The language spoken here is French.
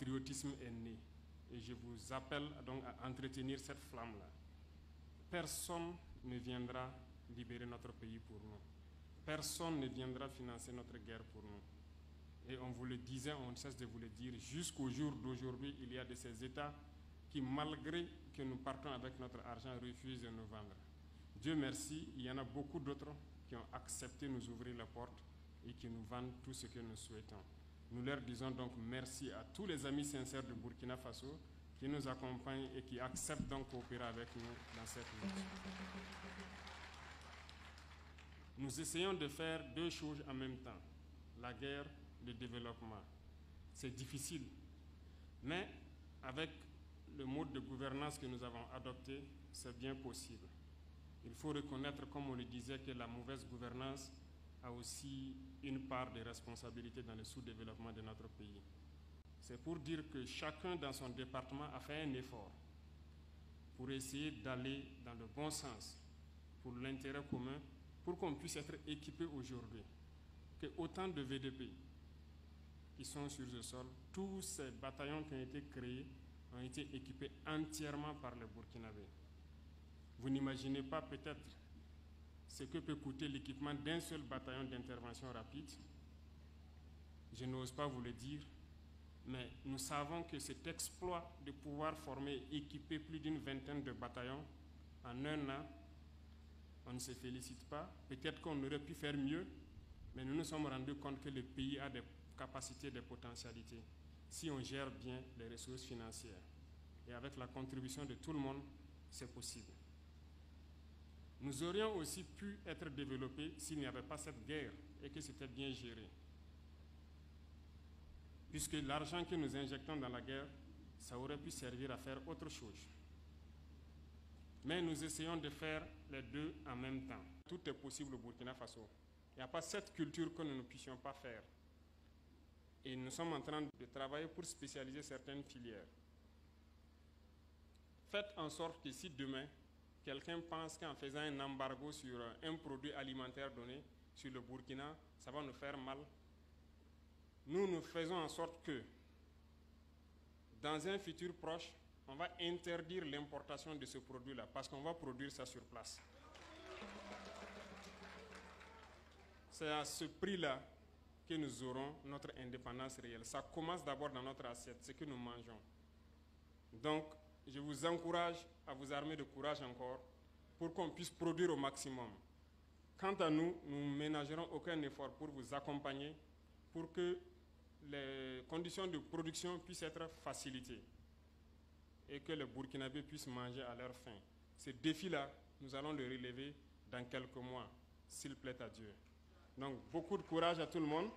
patriotisme est né. Et je vous appelle donc à entretenir cette flamme-là. Personne ne viendra libérer notre pays pour nous. Personne ne viendra financer notre guerre pour nous. Et on vous le disait, on ne cesse de vous le dire, jusqu'au jour d'aujourd'hui, il y a de ces États qui, malgré que nous partons avec notre argent, refusent de nous vendre. Dieu merci, il y en a beaucoup d'autres qui ont accepté de nous ouvrir la porte et qui nous vendent tout ce que nous souhaitons. Nous leur disons donc merci à tous les amis sincères de Burkina Faso qui nous accompagnent et qui acceptent donc coopérer avec nous dans cette lutte. Nous essayons de faire deux choses en même temps, la guerre, le développement. C'est difficile, mais avec le mode de gouvernance que nous avons adopté, c'est bien possible. Il faut reconnaître, comme on le disait, que la mauvaise gouvernance a aussi une part de responsabilité dans le sous-développement de notre pays. C'est pour dire que chacun dans son département a fait un effort pour essayer d'aller dans le bon sens, pour l'intérêt commun, pour qu'on puisse être équipé aujourd'hui, que autant de VDP qui sont sur ce sol, tous ces bataillons qui ont été créés ont été équipés entièrement par les Burkinabés. Vous n'imaginez pas peut-être ce que peut coûter l'équipement d'un seul bataillon d'intervention rapide. Je n'ose pas vous le dire, mais nous savons que cet exploit de pouvoir former et équiper plus d'une vingtaine de bataillons en un an, on ne se félicite pas. Peut-être qu'on aurait pu faire mieux, mais nous nous sommes rendus compte que le pays a des capacités, des potentialités, si on gère bien les ressources financières. Et avec la contribution de tout le monde, c'est possible. Nous aurions aussi pu être développés s'il n'y avait pas cette guerre et que c'était bien géré. Puisque l'argent que nous injectons dans la guerre, ça aurait pu servir à faire autre chose. Mais nous essayons de faire les deux en même temps. Tout est possible au Burkina Faso. Il n'y a pas cette culture que nous ne puissions pas faire. Et nous sommes en train de travailler pour spécialiser certaines filières. Faites en sorte que si demain, quelqu'un pense qu'en faisant un embargo sur un produit alimentaire donné sur le Burkina, ça va nous faire mal. Nous faisons en sorte que, dans un futur proche, on va interdire l'importation de ce produit-là parce qu'on va produire ça sur place. C'est à ce prix-là que nous aurons notre indépendance réelle. Ça commence d'abord dans notre assiette, ce que nous mangeons. Donc, je vous encourage à vous armer de courage encore pour qu'on puisse produire au maximum. Quant à nous, nous ne ménagerons aucun effort pour vous accompagner, pour que les conditions de production puissent être facilitées et que les Burkinabés puissent manger à leur faim. Ce défi-là, nous allons le relever dans quelques mois, s'il plaît à Dieu. Donc, beaucoup de courage à tout le monde.